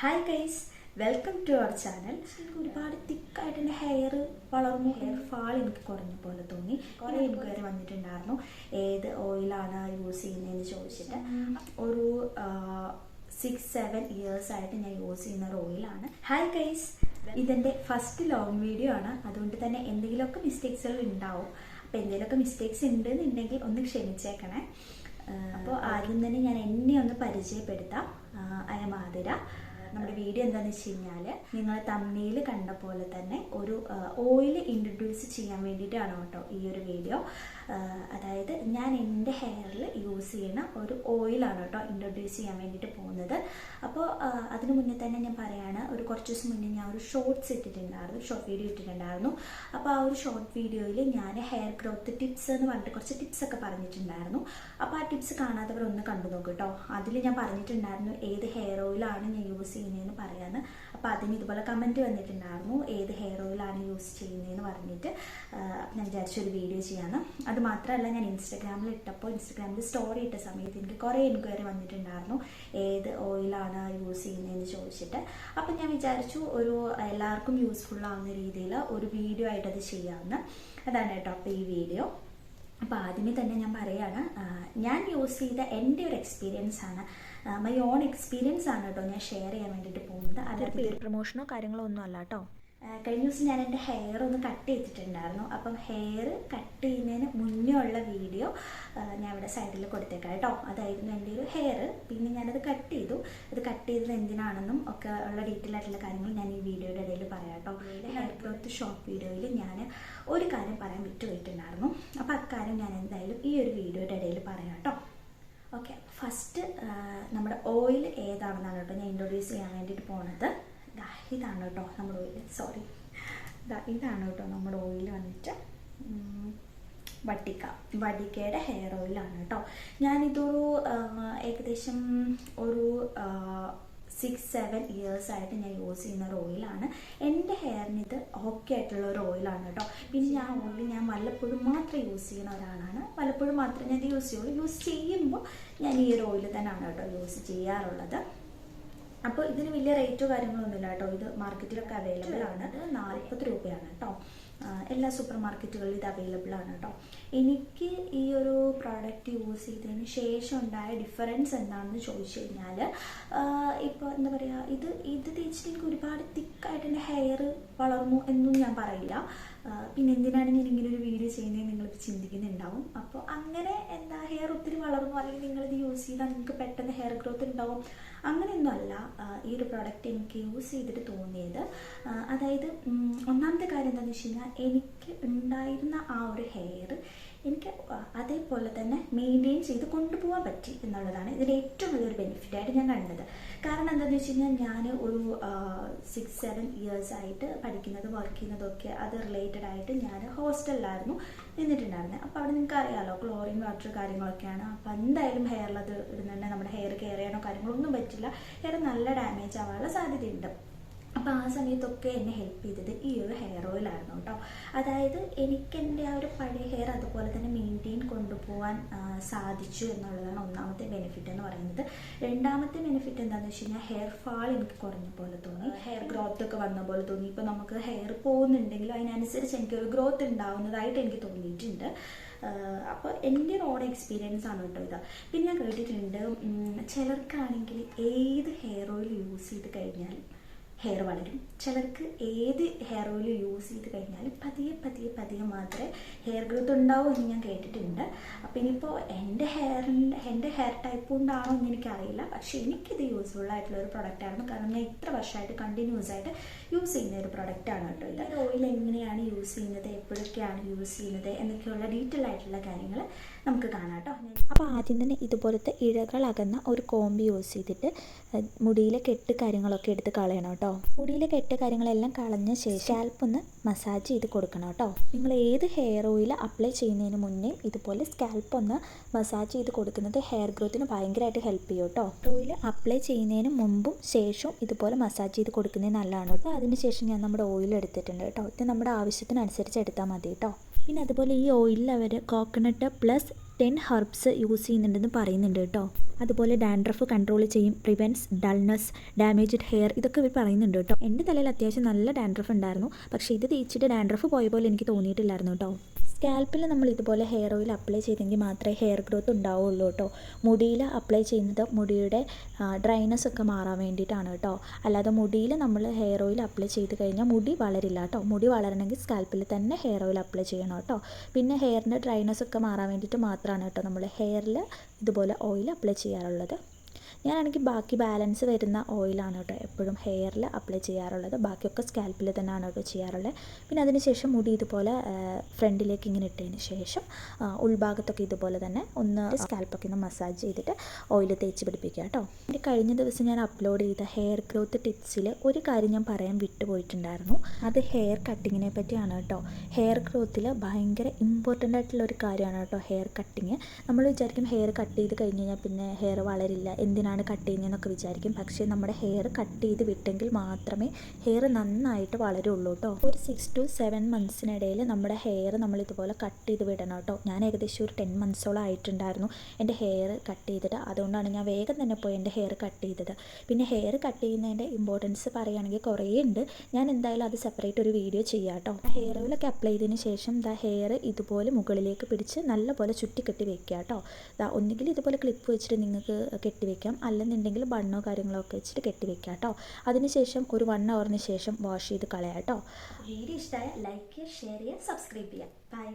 Hi guys, welcome to our channel. എനിക്ക് ഒരുപാട് തിക്കായിട്ട് എൻ്റെ ഹെയർ വളർന്നു, ഹെയർ ഫാൾ എനിക്ക് കുറഞ്ഞ പോലെ തോന്നി. കുറേ എൻക്വയറി വന്നിട്ടുണ്ടായിരുന്നു ഏത് ഓയിലാണ് യൂസ് ചെയ്യുന്നതെന്ന് ചോദിച്ചിട്ട്. ഒരു 6-7 ഇയേഴ്സ് ആയിട്ട് ഞാൻ യൂസ് ചെയ്യുന്ന ഒരു ഓയിലാണ്. ഹായ് ഗൈസ്, ഇതെൻ്റെ ഫസ്റ്റ് ലോങ് വീഡിയോ ആണ്. അതുകൊണ്ട് തന്നെ എന്തെങ്കിലുമൊക്കെ മിസ്റ്റേക്സുകൾ ഉണ്ടാവും. അപ്പോൾ എന്തെങ്കിലുമൊക്കെ മിസ്റ്റേക്സ് ഉണ്ടെന്നുണ്ടെങ്കിൽ ഒന്ന് ക്ഷമിച്ചേക്കണേ. അപ്പോൾ ആദ്യം തന്നെ ഞാൻ എന്നെ ഒന്ന് പരിചയപ്പെടുത്താം. I M Athira. നമ്മുടെ വീഡിയോ എന്താണെന്ന് വെച്ച് കഴിഞ്ഞാൽ, നിങ്ങൾ തമ്മിൽ കണ്ട പോലെ തന്നെ ഒരു ഓയിൽ ഇൻട്രൊഡ്യൂസ് ചെയ്യാൻ വേണ്ടിയിട്ടാണ് കേട്ടോ ഈ ഒരു വീഡിയോ. അതായത് ഞാൻ എൻ്റെ ഹെയറിൽ യൂസ് ചെയ്യുന്ന ഒരു ഓയിലാണ് കേട്ടോ ഇൻട്രൊഡ്യൂസ് ചെയ്യാൻ വേണ്ടിയിട്ട് പോകുന്നത്. അപ്പോൾ അതിന് മുന്നേ തന്നെ ഞാൻ പറയുകയാണ്, കുറച്ച് ദിവസം മുന്നേ ഞാൻ ഒരു ഷോർട്ട്സ് ഇട്ടിട്ടുണ്ടായിരുന്നു, ഷോർട്ട് വീഡിയോ ഇട്ടിട്ടുണ്ടായിരുന്നു. അപ്പോൾ ആ ഒരു ഷോർട്ട് വീഡിയോയിൽ ഞാൻ ഹെയർ ഗ്രോത്ത് ടിപ്സ് എന്ന് പറഞ്ഞിട്ട് കുറച്ച് ടിപ്സൊക്കെ പറഞ്ഞിട്ടുണ്ടായിരുന്നു. അപ്പോൾ ആ ടിപ്സ് കാണാത്തവർ ഒന്ന് കണ്ടു നോക്കും കേട്ടോ. അതിൽ ഞാൻ പറഞ്ഞിട്ടുണ്ടായിരുന്നു ഏത് ഹെയർ ഓയിലാണ് ഞാൻ യൂസ് ചെയ്യുന്നതെന്ന് പറയാമെന്ന്. അപ്പോൾ അതിന് ഇതുപോലെ കമൻറ്റ് വന്നിട്ടുണ്ടായിരുന്നു ഏത് ഹെയർ ഓയിലാണ് യൂസ് ചെയ്യുന്നതെന്ന് പറഞ്ഞിട്ട്. ഞാൻ വിചാരിച്ചൊരു വീഡിയോ ചെയ്യാമെന്ന്. അത് മാത്രമല്ല, ഞാൻ ഇൻസ്റ്റഗ്രാമിൽ ഇട്ടപ്പോൾ, ഇൻസ്റ്റഗ്രാമിൽ സ്റ്റോറി ഇട്ട സമയത്ത് എനിക്ക് കുറേ എൻക്വയറി വന്നിട്ടുണ്ടായിരുന്നു ഏത് ഓയിലാണ് യൂസ് ചെയ്യുന്നതെന്ന് ചോദിച്ചിട്ട്. അപ്പം ഞാൻ വിചാരിച്ചു എല്ലാവർക്കും യൂസ്ഫുൾ ആവുന്ന രീതിയിൽ ഒരു വീഡിയോ ആയിട്ട് അത് ചെയ്യാമെന്ന്. അതാണ് കേട്ടോ അപ്പോൾ ഈ വീഡിയോ. അപ്പോൾ ആദ്യമേ തന്നെ ഞാൻ പറയുകയാണ്, ഞാൻ യൂസ് ചെയ്ത എൻ്റെ ഒരു എക്സ്പീരിയൻസ് ആണ്, മൈ ഓൺ എക്സ്പീരിയൻസ് ആണ് കേട്ടോ ഞാൻ ഷെയർ ചെയ്യാൻ വേണ്ടിയിട്ട് പോകുന്നത്. അതായത് പേര് പ്രൊമോഷനോ കാര്യങ്ങളോ ഒന്നും അല്ല കേട്ടോ. കഴിഞ്ഞ ദിവസം ഞാൻ എൻ്റെ ഹെയർ ഒന്ന് കട്ട് ചെയ്തിട്ടുണ്ടായിരുന്നു. അപ്പം ഹെയർ കട്ട് ചെയ്യുന്നതിന് മുന്നേ ഉള്ള വീഡിയോ ഞാൻ ഇവിടെ സൈഡിൽ കൊടുത്തേക്കാം കേട്ടോ. അതായിരുന്നു എൻ്റെ ഒരു ഹെയർ. പിന്നെ ഞാനത് കട്ട് ചെയ്തു. അത് കട്ട് ചെയ്തത് എന്തിനാണെന്നും ഒക്കെ ഉള്ള ഡീറ്റെയിൽ ആയിട്ടുള്ള കാര്യങ്ങൾ ഞാൻ ഈ വീഡിയോയുടെ ഇടയിൽ പറയാം കേട്ടോ. ഹെയർ ഗ്രോത്ത് ഷോർട്ട് വീഡിയോയിൽ ഞാൻ ഒരു കാര്യം പറയാൻ വിട്ടുപോയിട്ടുണ്ടായിരുന്നു. അപ്പോൾ അക്കാര്യം ഞാൻ എന്തായാലും ഈ ഒരു വീഡിയോയുടെ ഇടയിൽ പറയാം കേട്ടോ. ഓക്കെ, ഫസ്റ്റ് നമ്മുടെ ഓയിൽ ഏതാണെന്നാണ് കേട്ടോ ഞാൻ ഇൻട്രൊഡ്യൂസ് ചെയ്യാൻ വേണ്ടിയിട്ട് പോകുന്നത്. ഇതാണ് കേട്ടോ നമ്മുടെ ഓയിൽ. ഇതാണ് കേട്ടോ നമ്മുടെ ഓയിൽ വന്നിട്ട് വടിക്കയുടെ ഹെയർ ഓയിലാണ് കേട്ടോ. ഞാനിതൊരു ഏകദേശം ഒരു 6-7 ഇയേഴ്സ് ആയിട്ട് ഞാൻ യൂസ് ചെയ്യുന്ന ഒരു ഓയിലാണ്. എൻ്റെ ഹെയറിന് ഇത് ഓക്കെ ആയിട്ടുള്ള ഒരു ഓയിലാണ് കേട്ടോ. പിന്നെ ഞാൻ വല്ലപ്പോഴും മാത്രം യൂസ് ചെയ്യുന്ന ഒരാളാണ്. വല്ലപ്പോഴും മാത്രമേ ഞാൻ ഇത് യൂസ് ചെയ്യുള്ളൂ. യൂസ് ചെയ്യുമ്പോൾ ഞാൻ ഈ ഒരു ഓയിൽ തന്നെയാണ് കേട്ടോ യൂസ് ചെയ്യാറുള്ളത്. അപ്പോൾ ഇതിന് വലിയ റേറ്റോ കാര്യങ്ങളൊന്നുമില്ല കേട്ടോ. ഇത് മാർക്കറ്റിലൊക്കെ അവൈലബിൾ ആണ്. 40 രൂപയാണ് കേട്ടോ. എല്ലാ സൂപ്പർ മാർക്കറ്റുകളിലും ഇത് അവൈലബിൾ ആണ് കേട്ടോ. എനിക്ക് ഈ ഒരു പ്രോഡക്റ്റ് യൂസ് ചെയ്തതിന് ശേഷം ഉണ്ടായ ഡിഫറൻസ് എന്താണെന്ന് ചോദിച്ചു കഴിഞ്ഞാൽ, ഇപ്പോൾ എന്താ പറയുക, ഇത് തേച്ചിട്ട് എനിക്ക് ഒരുപാട് തിക്കായിട്ട് എൻ്റെ ഹെയർ വളർന്നു എന്നും ഞാൻ പറയില്ല. പിന്നെ എന്തിനാണ് ഞാൻ ഇങ്ങനെ ഒരു വീഡിയോ ചെയ്യുന്നത് നിങ്ങൾക്ക് ചിന്തിക്കുന്നുണ്ടാവും. അപ്പോൾ അങ്ങനെ ഹെയർ ഒത്തിരി വളർന്നു, അല്ലെങ്കിൽ നിങ്ങളിത് യൂസ് ചെയ്താൽ നിങ്ങൾക്ക് പെട്ടെന്ന് ഹെയർ ഗ്രോത്ത് ഉണ്ടാവും, അങ്ങനെയൊന്നും അല്ല ഈ ഒരു പ്രോഡക്റ്റ് എനിക്ക് യൂസ് ചെയ്തിട്ട് തോന്നിയത്. അതായത് ഒന്നാമത്തെ കാര്യം എന്താണെന്ന് വെച്ച് കഴിഞ്ഞാൽ, എനിക്ക് ഉണ്ടായിരുന്ന ആ ഒരു ഹെയർ എനിക്ക് അതേപോലെ തന്നെ മെയിൻറ്റെയിൻ ചെയ്ത് കൊണ്ടുപോകാൻ പറ്റി എന്നുള്ളതാണ് ഇതിൻ്റെ ഏറ്റവും വലിയൊരു ബെനിഫിറ്റായിട്ട് ഞാൻ കണ്ടത്. കാരണം എന്താണെന്ന് വെച്ച് കഴിഞ്ഞാൽ, ഞാൻ ഒരു 6-7 ഇയേഴ്സ് ആയിട്ട് പഠിക്കുന്നതും വർക്ക് ചെയ്യുന്നതൊക്കെ അത് റിലേറ്റഡ് ആയിട്ട് ഞാൻ ഹോസ്റ്റലിലായിരുന്നു നിന്നിട്ടുണ്ടായിരുന്നത്. അപ്പോൾ അവിടെ നിങ്ങൾക്ക് അറിയാമല്ലോ, ക്ലോറിൻ വാട്ടർ കാര്യങ്ങളൊക്കെയാണ്. അപ്പോൾ എന്തായാലും ഹെയറിൽ അത് ഇടുന്നുണ്ട്, നമ്മുടെ ഹെയർ കെയർ ചെയ്യാനോ കാര്യങ്ങളൊന്നും പറ്റില്ല. ഹെയർ നല്ല ഡാമേജ് ആവാനുള്ള സാധ്യതയുണ്ട്. അപ്പോൾ ആ സമയത്തൊക്കെ എന്നെ ഹെൽപ്പ് ചെയ്തത് ഈ ഒരു ഹെയർ ഓയിലായിരുന്നു കേട്ടോ. അതായത് എനിക്ക് എൻ്റെ ആ ഒരു പഴയ ഹെയർ അതുപോലെ തന്നെ മെയിൻറ്റെയിൻ കൊണ്ടുപോകാൻ സാധിച്ചു എന്നുള്ളതാണ് ഒന്നാമത്തെ ബെനിഫിറ്റ് എന്ന് പറയുന്നത്. രണ്ടാമത്തെ ബെനിഫിറ്റ് എന്താണെന്ന് വെച്ച് കഴിഞ്ഞാൽ, ഹെയർ ഫാൾ എനിക്ക് കുറഞ്ഞ പോലെ തോന്നി, ഹെയർ ഗ്രോത്ത് ഒക്കെ വന്ന പോലെ തോന്നി. ഇപ്പോൾ നമുക്ക് ഹെയർ പോകുന്നുണ്ടെങ്കിലും അതിനനുസരിച്ച് എനിക്കൊരു ഗ്രോത്ത് ഉണ്ടാവുന്നതായിട്ട് എനിക്ക് തോന്നിയിട്ടുണ്ട്. അപ്പോൾ എൻ്റെ ഓൺ എക്സ്പീരിയൻസ് ആണ് കേട്ടോ ഇത്. പിന്നെ ഞാൻ കേട്ടിട്ടുണ്ട്, ചിലർക്കാണെങ്കിൽ ഏത് ഹെയർ ഓയിൽ യൂസ് ചെയ്ത് കഴിഞ്ഞാൽ ഹെയർ വളരും, ചിലർക്ക് ഏത് ഹെയർ ഓയിൽ യൂസ് ചെയ്ത് കഴിഞ്ഞാൽ പതിയെ മാത്രമേ ഹെയർ ഗ്രോത്ത് ഉണ്ടാവൂ എന്ന് ഞാൻ കേട്ടിട്ടുണ്ട്. അപ്പോൾ ഇനിയിപ്പോൾ എൻ്റെ ഹെയർ ടൈപ്പ് കൊണ്ടാണോ എന്ന് എനിക്കറിയില്ല, പക്ഷേ എനിക്കിത് യൂസ്ഫുൾ ആയിട്ടുള്ള ഒരു പ്രൊഡക്റ്റായിരുന്നു. കാരണം ഞാൻ ഇത്ര വർഷമായിട്ട് കണ്ടിന്യൂസ് ആയിട്ട് യൂസ് ചെയ്യുന്ന ഒരു പ്രൊഡക്റ്റാണ് കേട്ടോ ഇത്. ഓയിൽ എങ്ങനെയാണ് യൂസ് ചെയ്യുന്നത്, എപ്പോഴൊക്കെയാണ് യൂസ് ചെയ്യുന്നത് എന്നൊക്കെയുള്ള ഡീറ്റെയിൽ ആയിട്ടുള്ള കാര്യങ്ങൾ നമുക്ക് കാണാം കേട്ടോ. അപ്പോൾ ആദ്യം തന്നെ ഇതുപോലത്തെ ഇഴകളകന്ന ഒരു കോമ്പ് യൂസ് ചെയ്തിട്ട് മുടിയിലെ കെട്ട് കാര്യങ്ങളൊക്കെ എടുത്ത് കളയണം കേട്ടോ. മുടിയിലെ കെട്ട് കാര്യങ്ങളെല്ലാം കളഞ്ഞ ശേഷം സ്കാൽപ്പ് ഒന്ന് മസാജ് ചെയ്ത് കൊടുക്കണം കേട്ടോ. നിങ്ങൾ ഏത് ഹെയർ ഓയിൽ അപ്ലൈ ചെയ്യുന്നതിന് മുന്നേ ഇതുപോലെ സ്കാൽപ്പ് ഒന്ന് മസാജ് ചെയ്ത് കൊടുക്കുന്നത് ഹെയർ ഗ്രോത്തിന് ഭയങ്കരമായിട്ട് ഹെൽപ്പ് ചെയ്യും കേട്ടോ. ഓയിൽ അപ്ലൈ ചെയ്യുന്നതിന് മുമ്പും ശേഷവും ഇതുപോലെ മസാജ് ചെയ്ത് കൊടുക്കുന്നത് നല്ലതാണ് കേട്ടോ. അതിന് ശേഷം ഞാൻ നമ്മുടെ ഓയിൽ എടുത്തിട്ടുണ്ട് കേട്ടോ. ഇത് നമ്മുടെ ആവശ്യത്തിനനുസരിച്ച് എടുത്താൽ മതി കേട്ടോ. പിന്നെ അതുപോലെ ഈ ഓയിലിൽ അവർ കോക്കനട്ട് പ്ലസ് 10 ഹെർബ്സ് യൂസ് ചെയ്യുന്നുണ്ടെന്ന് പറയുന്നുണ്ട് കേട്ടോ. അതുപോലെ ഡാൻഡ്രഫ് കൺട്രോൾ ചെയ്യും, പ്രിവെൻറ്റ്സ് ഡൾനെസ്, ഡാമേജ്ഡ് ഹെയർ, ഇതൊക്കെ ഇവർ പറയുന്നുണ്ട് കേട്ടോ. എൻ്റെ തലയിൽ അത്യാവശ്യം നല്ല ഡാൻഡ്രഫ് ഉണ്ടായിരുന്നു, പക്ഷേ ഇത് തേച്ചിട്ട് ഡാൻഡ്രഫ് പോയ പോലെ എനിക്ക് തോന്നിയിട്ടില്ലായിരുന്നു കേട്ടോ. സ്കാൽപ്പിൽ നമ്മൾ ഇതുപോലെ ഹെയർ ഓയിൽ അപ്ലൈ ചെയ്തെങ്കിൽ മാത്രമേ ഹെയർ ഗ്രോത്ത് ഉണ്ടാവുള്ളൂ കേട്ടോ. മുടിയിൽ അപ്ലൈ ചെയ്യുന്നത് മുടിയുടെ ഡ്രൈനെസ് ഒക്കെ മാറാൻ വേണ്ടിയിട്ടാണ് കേട്ടോ. അല്ലാതെ മുടിയിൽ നമ്മൾ ഹെയർ ഓയിൽ അപ്ലൈ ചെയ്ത് കഴിഞ്ഞാൽ മുടി വളരില്ല കേട്ടോ. മുടി വളരണമെങ്കിൽ സ്കാൽപ്പിൽ തന്നെ ഹെയർ ഓയിൽ അപ്ലൈ ചെയ്യണം കേട്ടോ. പിന്നെ ഹെയറിൻ്റെ ഡ്രൈനെസ് ഒക്കെ മാറാൻ വേണ്ടിയിട്ട് മാത്രമാണ് കേട്ടോ നമ്മൾ ഹെയറിൽ ഇതുപോലെ ഓയിൽ അപ്ലൈ ചെയ്യാറുള്ളത്. ഞാനാണെങ്കിൽ ബാക്കി ബാലൻസ് വരുന്ന ഓയിലാണ് കേട്ടോ എപ്പോഴും ഹെയറിൽ അപ്ലൈ ചെയ്യാറുള്ളത്. ബാക്കിയൊക്കെ സ്കാൽപ്പിൽ തന്നെയാണ് കേട്ടോ ചെയ്യാറുള്ളത്. പിന്നെ അതിന് ശേഷം മുടി ഇതുപോലെ ഫ്രണ്ടിലേക്ക് ഇങ്ങനെ ഇട്ടതിന് ശേഷം ഉൾഭാഗത്തൊക്കെ ഇതുപോലെ തന്നെ ഒന്ന് സ്കാൽപ്പൊക്കെ ഒന്ന് മസാജ് ചെയ്തിട്ട് ഓയിൽ തേച്ച് പിടിപ്പിക്കുക കേട്ടോ. എൻ്റെ കഴിഞ്ഞ ദിവസം ഞാൻ അപ്ലോഡ് ചെയ്ത ഹെയർ ഗ്രോത്ത് ടിപ്സിൽ ഒരു കാര്യം ഞാൻ പറയാൻ വിട്ടുപോയിട്ടുണ്ടായിരുന്നു. അത് ഹെയർ കട്ടിങ്ങിനെ പറ്റിയാണ് കേട്ടോ. ഹെയർ ഗ്രോത്തിൽ ഭയങ്കര ഇമ്പോർട്ടൻ്റ് ആയിട്ടുള്ള ഒരു കാര്യമാണ് കേട്ടോ ഹെയർ കട്ടിങ്. നമ്മൾ വിചാരിക്കും ഹെയർ കട്ട് ചെയ്ത് കഴിഞ്ഞ് കഴിഞ്ഞാൽ പിന്നെ ഹെയർ വളരില്ല, എന്തിനാണ് കട്ട് ചെയ്യുന്നതെന്നൊക്കെ വിചാരിക്കും. പക്ഷേ നമ്മുടെ ഹെയർ കട്ട് ചെയ്ത് വിട്ടെങ്കിൽ മാത്രമേ ഹെയർ നന്നായിട്ട് വളരുള്ളൂ കേട്ടോ. ഒരു 6 to 7 മന്ത്സിനിടയിൽ നമ്മുടെ ഹെയർ നമ്മൾ ഇതുപോലെ കട്ട് ചെയ്ത് വിടണം കേട്ടോ. ഞാൻ ഏകദേശം ഒരു 10 മന്ത്സോളം ആയിട്ടുണ്ടായിരുന്നു എൻ്റെ ഹെയർ കട്ട് ചെയ്തിട്ട്. അതുകൊണ്ടാണ് ഞാൻ വേഗം തന്നെ പോയി എൻ്റെ ഹെയർ കട്ട് ചെയ്തത്. പിന്നെ ഹെയർ കട്ട് ചെയ്യുന്നതിൻ്റെ ഇമ്പോർട്ടൻസ് പറയുകയാണെങ്കിൽ കുറേ ഉണ്ട്. ഞാൻ എന്തായാലും അത് സെപ്പറേറ്റ് ഒരു വീഡിയോ ചെയ്യാം കേട്ടോ. ഹെയർ ഓയിലൊക്കെ അപ്ലൈ ചെയ്തതിന് ശേഷം ഹെയർ ഇതുപോലെ മുകളിലേക്ക് പിടിച്ച് നല്ലപോലെ ചുറ്റി കെട്ടി വെക്കുക കേട്ടോ. ഒന്നുകിൽ ഇതുപോലെ ക്ലിപ്പ് വെച്ചിട്ട് നിങ്ങൾക്ക് കെട്ടി വെക്കാം, അല്ലെന്നുണ്ടെങ്കിൽ ബണ്ണോ കാര്യങ്ങളോ ഒക്കെ വെച്ചിട്ട് കെട്ടി വെക്കാം കേട്ടോ. അതിനുശേഷം ഒരു 1 hourന് ശേഷം വാഷ് ചെയ്ത് കളയാം കേട്ടോ. വീഡിയോ ഇഷ്ടമായ ലൈക്ക് ചെയ്യുക, ഷെയർ ചെയ്യുക, സബ്സ്ക്രൈബ് ചെയ്യുക. ബൈ.